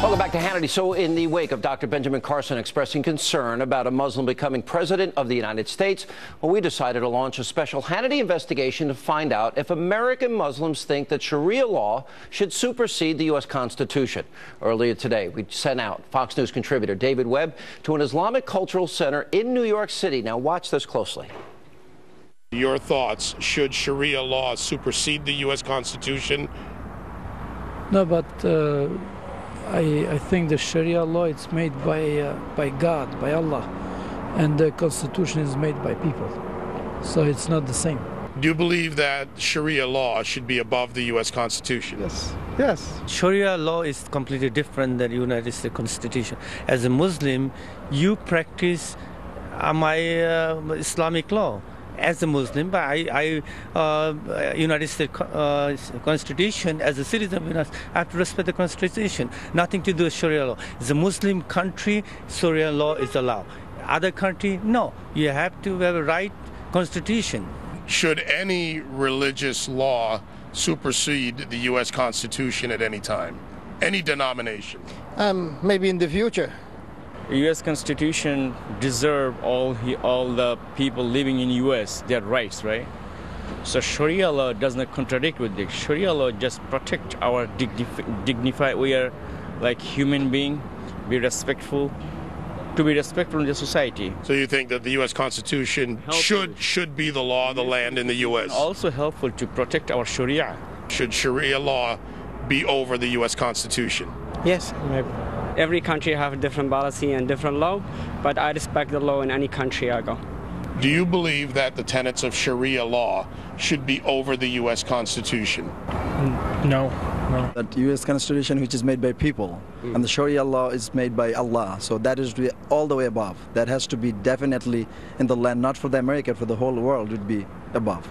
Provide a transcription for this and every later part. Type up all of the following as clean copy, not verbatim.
Welcome back to Hannity. So in the wake of Dr. Benjamin Carson expressing concern about a Muslim becoming president of the United States, well, we decided to launch a special Hannity investigation to find out if American Muslims think that Sharia law should supersede the U.S. Constitution. Earlier today, we sent out Fox News contributor David Webb to an Islamic cultural center in New York City. Now watch this closely. Your thoughts, should Sharia law supersede the U.S. Constitution? No, but I think the Sharia law is made by God, by Allah, and the Constitution is made by people. So it's not the same. Do you believe that Sharia law should be above the U.S. Constitution? Yes. Yes. Sharia law is completely different than the United States Constitution. As a Muslim, you practice my Islamic law. As a Muslim, but United States Constitution, as a citizen of the United States, I have to respect the Constitution. Nothing to do with Sharia law. It's a Muslim country, Sharia law is allowed. Other country, no. You have to have a right Constitution. Should any religious law supersede the U.S. Constitution at any time? Any denomination? Maybe in the future. The U.S. Constitution deserve all the people living in U.S. their rights, right? So Sharia law does not contradict with this. Sharia law just protect our dignified. We are like human being, be respectful, to be respectful in the society. So you think that the U.S. Constitution should be the law of the land in the U.S. Also helpful to protect our Sharia. Should Sharia law be over the U.S. Constitution? Yes, maybe. Every country have a different policy and different law, but I respect the law in any country I go. Do you believe that the tenets of Sharia law should be over the U.S. Constitution? No. That U.S. Constitution, which is made by people, and the Sharia law is made by Allah, so that is all the way above. That has to be definitely in the land, not for the America, for the whole world, would be above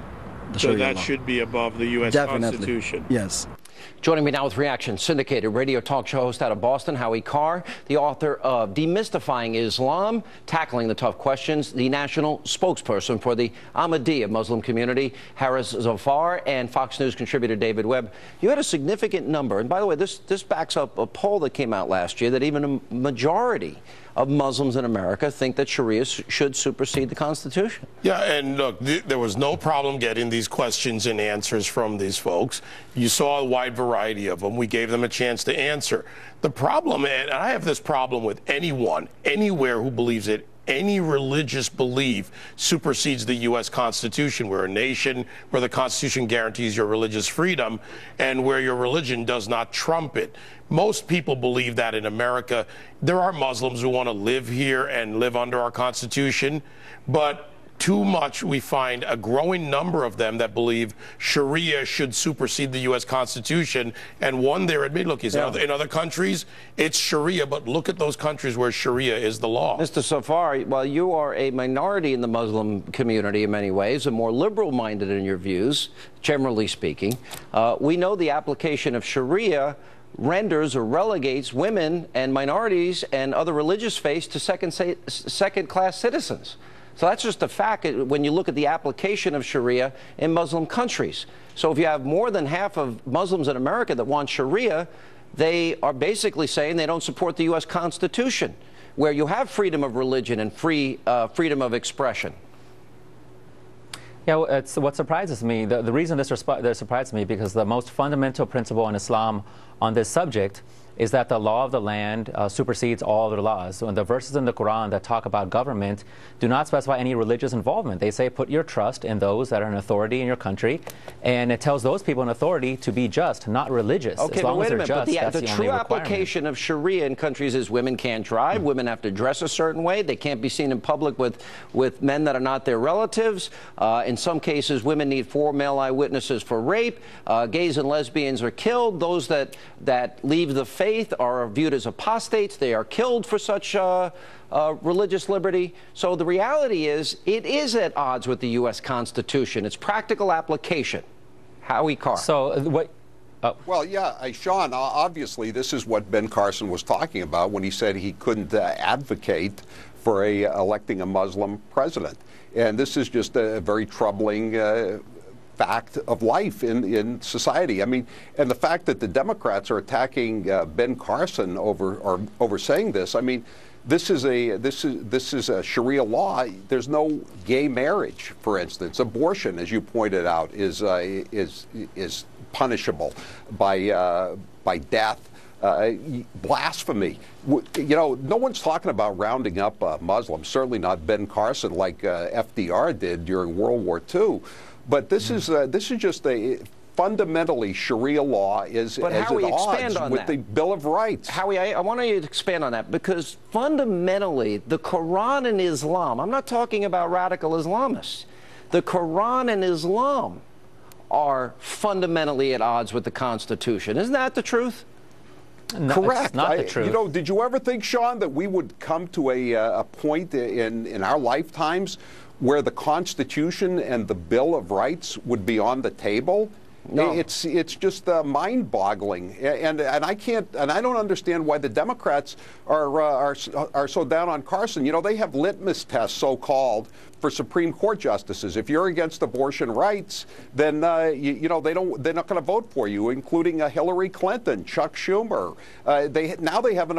the Sharia law. So that should be above the U.S. Constitution? Yes. Joining me now with reaction, syndicated radio talk show host out of Boston, Howie Carr, the author of Demystifying Islam, Tackling the Tough Questions, the national spokesperson for the Ahmadiyya Muslim community, Haris Zafar, and Fox News contributor David Webb. You had a significant number, and by the way, this backs up a poll that came out last year that even a majority of Muslims in America think that Sharia should supersede the Constitution. Yeah, and look, there was no problem getting these questions and answers from these folks. You saw a wide variety of them. We gave them a chance to answer. The problem, and I have this problem with anyone, anywhere who believes it, any religious belief supersedes the U.S. Constitution. We're a nation where the Constitution guarantees your religious freedom and where your religion does not trump it. Most people believe that in America. There are Muslims who want to live here and live under our Constitution, but too much we find a growing number of them that believe Sharia should supersede the U.S. Constitution. And one there admit, look, in other countries, it's Sharia, but look at those countries where Sharia is the law. Mr. Zafar, while you are a minority in the Muslim community in many ways, and more liberal-minded in your views, generally speaking, we know the application of Sharia renders or relegates women and minorities and other religious faiths to second-class citizens. So that's just a fact when you look at the application of Sharia in Muslim countries. So if you have more than half of Muslims in America that want Sharia, they are basically saying they don't support the U.S. Constitution, where you have freedom of religion and freedom of expression. Yeah, it's what surprises me. The reason this surprises me because the most fundamental principle in Islam on this subject is that the law of the land supersedes all other laws. So in the verses in the Quran that talk about government do not specify any religious involvement. They say put your trust in those that are in authority in your country, and it tells those people in authority to be just, not religious. Okay, as long but wait as a minute, just, but the true application of Sharia in countries is women can't drive, women have to dress a certain way, they can't be seen in public with men that are not their relatives. In some cases, women need 4 male eyewitnesses for rape. Gays and lesbians are killed. Those that leave the faith are viewed as apostates. They are killed for such religious liberty. So the reality is it is at odds with the U.S. Constitution. It's practical application. Howie Carr. So what? Well, yeah, Sean, obviously this is what Ben Carson was talking about when he said he couldn't advocate for electing a Muslim president. And this is just a very troubling fact of life in society. I mean, and the fact that the Democrats are attacking Ben Carson over saying this. I mean, this is a Sharia law. There's no gay marriage, for instance. Abortion, as you pointed out, is punishable by death. Blasphemy. You know, no one's talking about rounding up Muslims, certainly not Ben Carson like FDR did during World War II. But this is just a fundamentally Sharia law is at odds with the Bill of Rights. Howie, I want you to expand on that, because fundamentally the Quran and Islam, I'm not talking about radical Islamists, the Quran and Islam are fundamentally at odds with the Constitution. Isn't that the truth? No, correct. It's not the truth. You know, did you ever think, Sean, that we would come to a point in our lifetimes where the Constitution and the Bill of Rights would be on the table? No. It's just mind-boggling, and I can't, and I don't understand why the Democrats are so down on Carson. You know, they have litmus tests, so-called, for Supreme Court justices. If you're against abortion rights, then you know they're not going to vote for you, including Hillary Clinton, Chuck Schumer. Now they have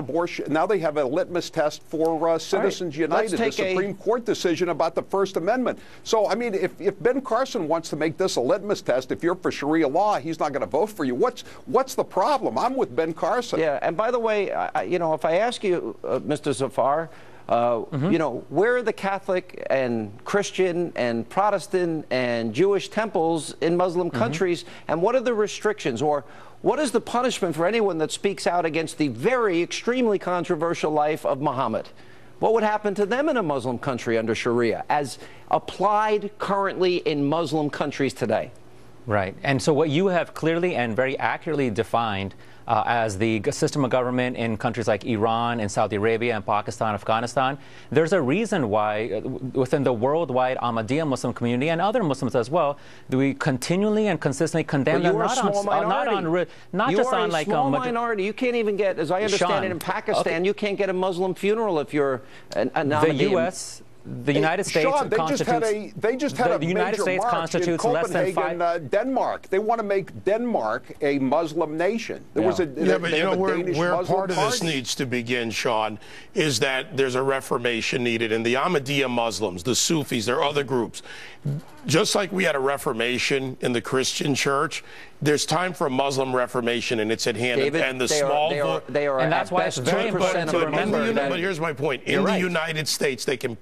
a litmus test for Citizens United, the Supreme Court decision about the First Amendment. So I mean, if Ben Carson wants to make this a litmus test, if you're for Sharia law, he's not going to vote for you. What's the problem? I'm with Ben Carson. Yeah, and by the way, you know, if I ask you, Mr. Zafar, you know, where are the Catholic and Christian and Protestant and Jewish temples in Muslim countries, and what are the restrictions, or what is the punishment for anyone that speaks out against the very extremely controversial life of Muhammad? What would happen to them in a Muslim country under Sharia, as applied currently in Muslim countries today? Right. And so what you have clearly and very accurately defined as the system of government in countries like Iran and Saudi Arabia and Pakistan, Afghanistan, there's a reason why within the worldwide Ahmadiyya Muslim community and other Muslims as well, do we continually and consistently condemn them not just on like a small minority. You can't even get, as I understand it, in Pakistan, you can't get a Muslim funeral if you're an Ahmadiyya. The United States Sean, they just had a United States march constitutes in less than Copenhagen, Denmark. They want to make Denmark a Muslim nation. There was a but you know where part of this party. needs to begin, Sean, is that there's a reformation needed, and the Ahmadiyya Muslims, the Sufis, there are other groups. Just like we had a reformation in the Christian church, there's time for a Muslim reformation, and it's at hand. David, and the and that's why it's very important to remember that. But here's my point: in the United States, they can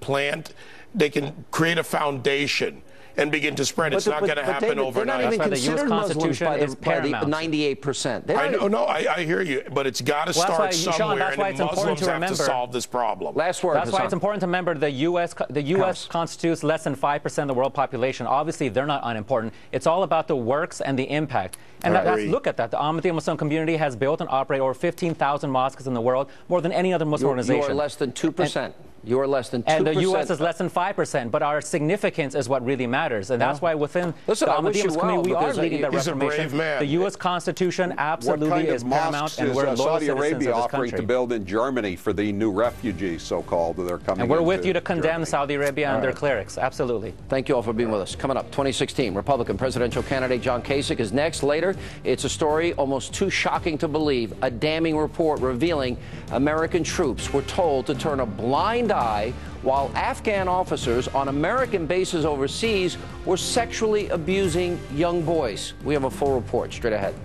create a foundation and begin to spread. It's not going to happen overnight. They're not even considered Muslims by the 98%. I know, no, I hear you, but it's got to start somewhere, and Muslims have to solve this problem. Last word. That's why it's important to remember the U.S. constitutes less than 5% of the world population. Obviously, they're not unimportant. It's all about the works and the impact. And look at that. The Ahmadiyya Muslim community has built and operated over 15,000 mosques in the world, more than any other Muslim organization. You are less than 2%. You are less than 2%. And the U.S. is less than 5%. But our significance is what really matters. And that's why within the Ahmadiyya Muslim community, we are leading the reformation. The U.S. Constitution absolutely is paramount, and we're loyal Saudi citizens Arabia of this offering country. to build in Germany for the new refugees, so-called, that are coming And we're with into you to condemn Germany. Saudi Arabia and their clerics. Absolutely. Thank you all for being with us. Coming up, 2016, Republican presidential candidate John Kasich is next. Later, it's a story almost too shocking to believe. A damning report revealing American troops were told to turn a blind eye while Afghan officers on American bases overseas were sexually abusing young boys. We have a full report straight ahead.